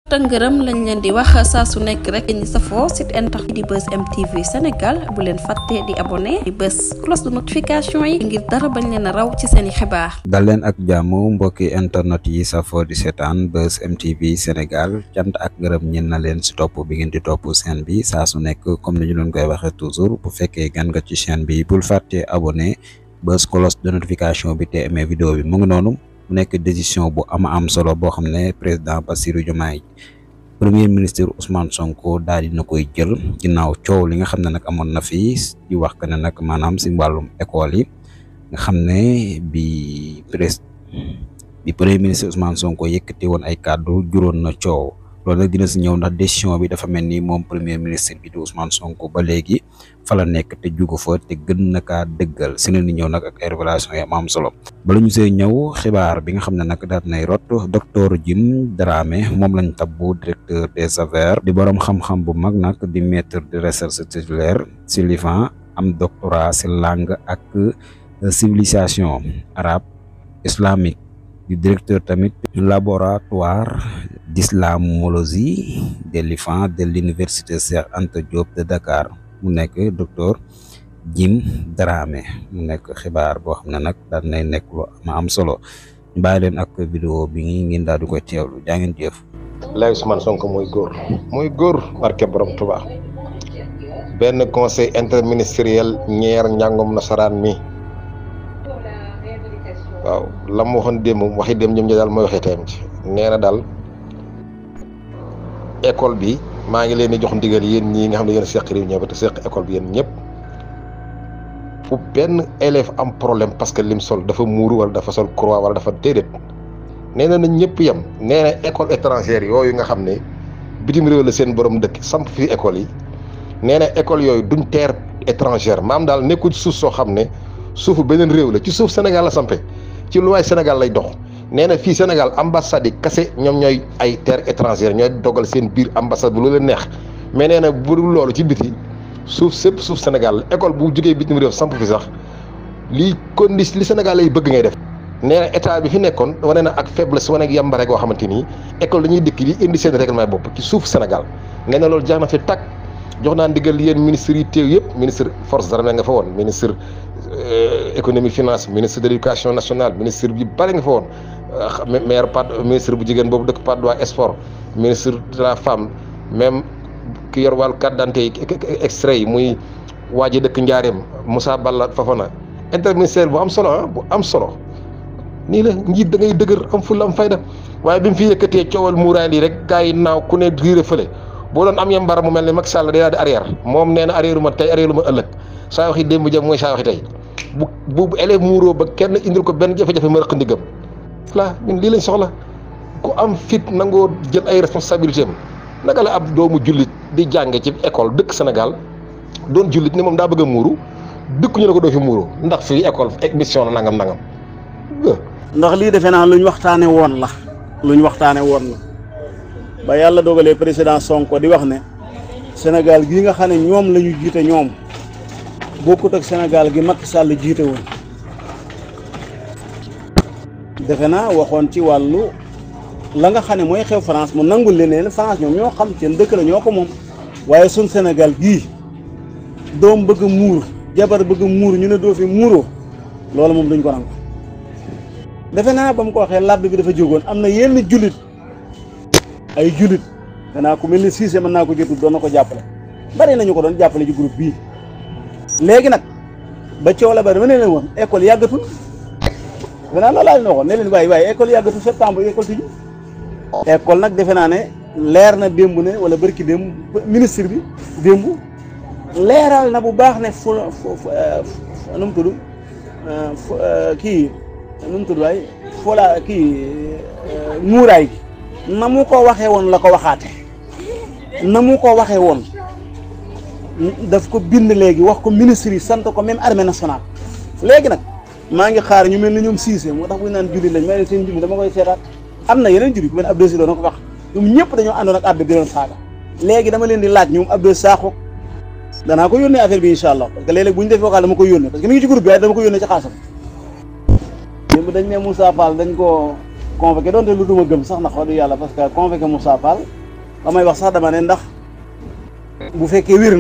tëngërëm lañ leen di wax saa su nekk rek ñi safoo site internet di Buzz MTV Sénégal bu leen fàtte di abonné di bës cloche de notification yi ngir dara bañ leen a raw ci seeni xibaar. dal leen ak jàmm mbokki internet yi safoo di seetaan Buzz MTV Sénégal cant ak ngërëm ñeen na leen si topp bi ngeen di topp chaîne bi saa su nekk comme ni ñu leen koy waxee toujours bu fekkee gan nga ci chaîne bi bul fàtte abonné bës cloche de notification bi te aimé vidéo bi mu ngi noonu. mu nekk décision bu am solo boo xam ne président Bassirou Diomaye premier ministre Ousmane Sonko daal di na koy jël ginnaaw coow li nga xam ne nag amoon na fi di wax que ne nag maanaam si wàllum école yi nga xam ne bi premier ministre Ousmane Sonko yëkkati woon ay kàddu juróon na coow loolu nag dina si ñëw ndax décision bi dafa mel ni moom premier ministre bi di Ousmane Sonko ba léegi fa la nekk te jugu fa te gën na kaa dëggal si la ni ñëw nag ak ay révélation yi am solo bala ñu see ñëw xibaar bi nga xam ne nag daal nay rot docteur Jim Dramé moom lañ tabbu directeur des affaires di borom xam-xam bu mag nag di maître de recherche titulaire si l'IFAN am doctorat si langue ak civilisation arabe islamique di directeur tamit du laboratoire d'islamologie de l'IFAN de l'université Cheikh Anta Diop de Dakar mu nekk docteur Jim Dramé mu nekk xibaar boo xam ne nag daal nay nekk lu am solo ñu bàyyi leen ak vidéo bi ngeen daal di koy teewlu jaa ngeen jëf. lay Ousmane Sonko muy góor barke borom Tuubaa benn conseil interministériel ñeer njàngum nasaraan mi waaw la mu waxoon démb waxi démb ñoom ñi daal mooy waxee tayam ci nee na daal école bi maa ngi leen di jox ndigal yéen ñii nga xam ne yéen seq réew ñëpp te seq école bi yéen ñëpp fu benn élève am problème parce que lim sol dafa muuru wala dafa sol croix wala dafa déedéet nee na nañ ñëpp yem nee na école étrangère yooyu nga xam ne bitim réew la seen borom dëkk samp fii école yi nee na école yooyu duñ terre étrangère maam daal nekkul suuf soo xam ne suufu beneen réew la ci suuf Sénégal la sampe ci luwaay Sénégal lay dox nee na fii Sénégal ambassade yi kase ñoom ñooy ay terre étrangère ñooy dogal seen biir ambassade bu lu leen neex mais nee na bu dul loolu ci biti suuf sépp suuf Sénégal la école bu jógee bitim réew samp fi sax li Sénégal lay bëgg ngay def nee na état bi fi nekkoon wane na ak faiblesse wane ak yambare goo xamante ni école dañuy dëkk di indi seen règlement bopp ci suuf Sénégal nee na loolu jeex na fi tàkk jox naa ndigal yéen ministres yi teew yëpp ministre forces armées nga fa woon ministre économie finance ministre de l'éducation nationale ministre bi bari nga fa woon maire ministre bu jigéen boobu dëkk Patte d'Oie sport ministre de la femme même ki yor wàllu carte d'identité yi extrait yi muy waa ji dëkk Njaareem Moussa Balla Fafana interministère bu am solo bu am solo nii la njiit da ngay dëgër am fulla am fayda waaye bi mu fi yëkkatee coowal muuraay lii rek gars yi naaw ku ne riire fële boo doon am yambara mu mel ne Macky Sall day daal di arrière moom nee na arrière ma tey arrière ma ëllëg saa waxi démb jëm mooy saa waxi tey bu élève muuroo ba kenn indil ko benn jafe-jafe ma rëq ndigam voilà ñun lii lañ soxla ku am fit nangoo jël ay responsabilité am naka la ab doomu jullit di jànge ci école dëkk Sénégal doon jullit ne moom daa bëgg a muuru dëkk ñu ne ko doo fi muuru ndax fii école mission la nangam ndax lii defe naa luñ waxtaane woon la ba yàlla dogalee président Sonko di wax ne Sénégal gii nga xam ne ñoom la ñu jiite ñoom bokkut ak Sénégal gi Macky Sall jiite woon defe naa waxoon ci wàllu la nga xam ne mooy xew France mu nangul leen France ñoom ñoo xam seen dëkk la ñoo ko moom waaye suñ Sénégal gii doom bëgg muur jabar bëgg muur ñu ne doo fi muuroo loolu moom duñ ko nangu defe naa ba mu ko waxee làbb bi dafa jógoon am na yenn jullit ay jullit danaa ko mel ni Cissé mën naa ko jotul doon na ko jàppale bari nañu ko doon jàppale ci groupe bii léegi nag ba coow la bari ma ne leen woon école yàggatul defe naa loolu laa leen waxoon ne leen waaye école yàggatul septembre école tijji école nag defe naa ne leer na démb ne wala barki démb ministre bi démb leeral na bu baax ne nu mu tudd kii nu mu tudd waay fola kii muuraay gi na mu ko waxee woon la ko waxaate na mu ko waxee woon daf ko bind léegi wax ko ministre yi sant ko même armée nationale léegi nag maa ngi xaar ñu mel ni ñoom Cissé moo tax bu ñu naan julli lañ may ne seen julli dama koy seetaat am na yeneen julli ku mel ne Abdou Sidoo na ko wax ñoom ñëpp dañoo àndoon ak Abdou di leen saaga léegi dama leen di laaj ñoom Abdou Sakho danaa ko yónnee affaire bi incha allah parce que léeg-léeg bu ñu defee vocal dama ko yónnee parce que mi ngi ci groupe bi waaye dama ko yónnee ci xaasam dañ ne Moussa Fall dañ ko convoqué doonte lu duma gëm sax ndax wax dëgg yàlla parce que convoqué Moussa Fall ba may wax sax dama ne ndax bu fekkee wér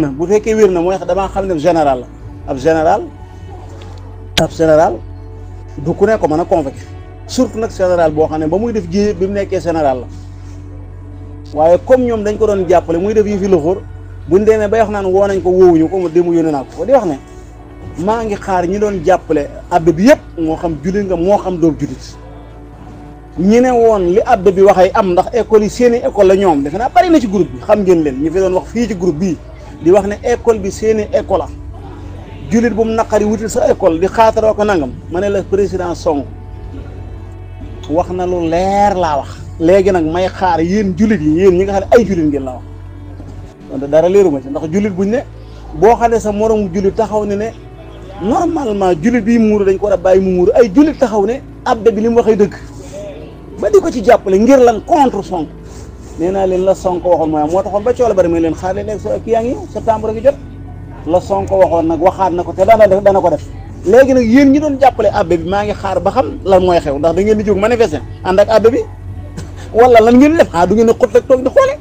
na mooy damaa xam ne général la ab général du ku ne ko mën a convoqué surtout nag général boo xam ne ba muy def ji bi mu nekkee général la waaye comme ñoom dañ ko doon jàppale muy def yi fi loxoor buñ demee bay wax naan woo nañ ko woowuñu ko ma dému yónnee naa ko di wax ne maa ngi xaar ñi doon jàppale abbe bi yëpp moo xam jullit nga moo xam doob jullit ñi ne woon li abbe bi waxee am ndax école yi seeni école la ñoom defe naa bari na ci groupe bi xam ngeen leen ñi fi doon wax fii ci groupe bii di wax ne école bi seeni école la jullit bu mu naqari wutil sa école di xaataroo ko nangam ma ne la président Sonko wax na lu leer laa wax léegi nag may xaar yéen jullit yi yéen ñi nga xam ne ay jullit ngeen la wax wante dara leeru ma ci ndax jullit buñ ne boo xam ne sa moromu jullit taxaw ne normalement jullit bii muuru dañ ko war a bàyyi mu muuru ay jullit taxaw ne abbe bi li mu waxee dëgg ba di ko ci jàppale ngir lan contre Sonko nee naa leen la Sonko waxoon mooy moo taxoon ba coola bari may leen xaar leen léegi kii yaa ngi septembre gi jot la Sonko waxoon nag waxaat na ko te dana ko def léegi nag yéen ñi doon jàppale abbe bi maa ngi xaar ba xam lan mooy xew ndax da ngeen di jóg manifester ànd ak abbe bi wala lan ngeen di def du ngeen di xut rek toog di xoole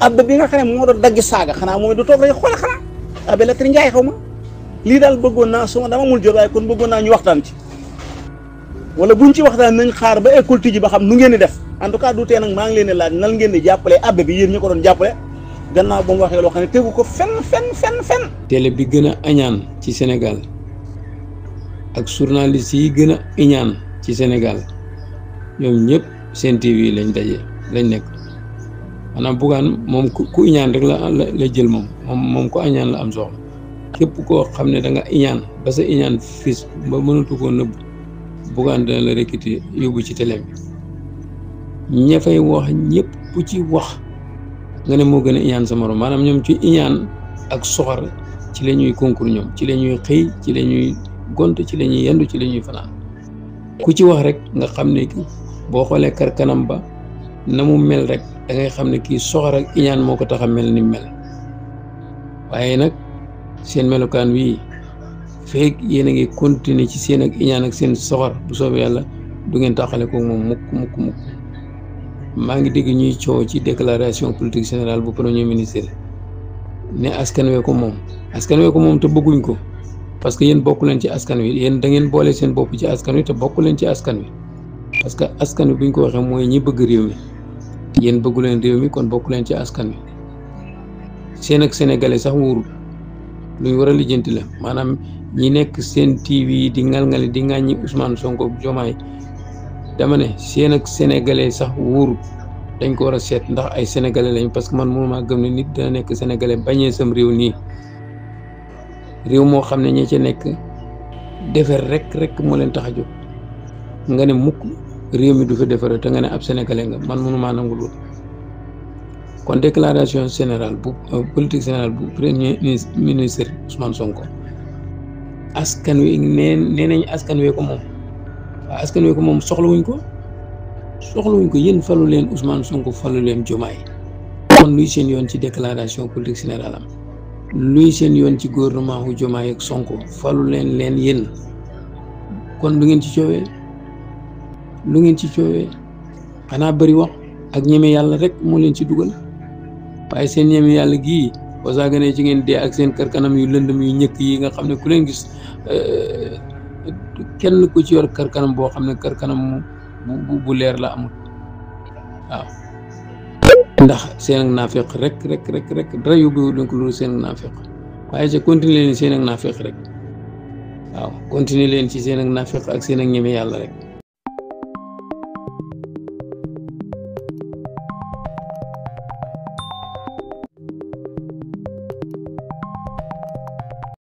abbe bi nga xam ne moo doon daggi saaga xanaa moom du toog rek xoole xanaa abbe la tri njaay xaw ma lii daal bëggoon naa suma dama mul jot waaye kon bëggoon naa ñu waxtaan ci wala buñ ci waxtaan nañ xaar ba école tijji ba xam nu ngeen di def en tout cas du tee nag maa ngi leen di laaj nan ngeen di jàppale abbe bi yéen ñu ko doon jàppale gannaaw ba mu waxee loo xam ne tegu ko fenn. télé bi gën a añaan ci Sénégal ak journaliste yi gën a iñaan ci Sénégal ñoom ñëpp Sen TV lañ nekk maanaam Bougane moom ku iñaan rek la jël moom ku añaan la am soxla képp koo xam ne da nga iñaan ba sa iñaan fis ba mënatu koo nëbb Bougane dana la recruter yóbbu ci télé bi ña fay wax ñëpp ku ci wax nga ne moo gën a iñaan sa morom maanaam ñoom ci iñaan ak soxor ci la ñuy concours ñoom ci la ñuy xëy ci la ñuy gont ci la ñuy yendu ci la ñuy fanaan ku ci wax rek nga xam ne boo xoolee kar kanam ba na mu mel rek da ngay xam ne kii soxor ak iñaan moo ko tax a mel ni mel waaye nag seen melokaan wii feeg yéen a ngi continuer ci seen ak iñaan ak seen soxor bu soobee yàlla du ngeen taxale ko moom mukk maa ngi dégg ñuy coow ci déclaration politique générale bu premier ministre ne askan wee ko moom te bëgguñ ko parce que yéen bokku leen ci askan wi yéen da ngeen boole seen bopp ci askan wi te bokku leen ci askan wi parce que askan wi buñ ko waxee mooy ñi bëgg réew mi yéen bëggu leen réew mi kon bokku leen ci askan wi seen ak sénégalais sax wóorul luñ war a lijjanti la maanaam ñi nekk Sen TV di ngal-ngali di ŋàññi Ousmane Sonko Diomaye dama ne seen ak sénégalais sax wóorul dañ ko war a seet ndax ay sénégalais lañ parce que man mënuma gëm ne nit dana nekk sénégalais bañee sam réew nii réew moo xam ne ñi ca nekk defar rek moo leen tax a jóg nga ne mukk réew mi du fi defare te nga ne ab sénégalais nga man mënumaa nangul loolu kon déclaration générale bu politique générale bu premier ministre Ousmane Sonko askan wi nee nañ askan wee ko moom waaw askan wee ko moom soxlawuñ ko yéen falu leen Ousmane Sonko falu leen Diomaye kon luy seen yoon ci déclaration politique générale am luy seen yoon ci gouvernement wu Diomaye ak Sonko falu leen yéen kon lu ngeen ci coowee xanaa bëri wax ak ñeme yàlla rek moo leen ci dugal waaye seen ñeme yàlla gii boo saa gënee ci ngeen dee ak seen kër kanam yu lëndëm yu ñëkk yi nga xam ne ku leen gis kenn ku ci yor kër kanam boo xam ne kër kanam bu leer la amul waaw ndax seen ak naafeq rek dara yóbbu leen ko loolu seen ak naafeq waaye ca continuer leen seen ak naafeq rek waaw continuer leen ci seen ak naafeq ak seen ak ñeme yàlla rek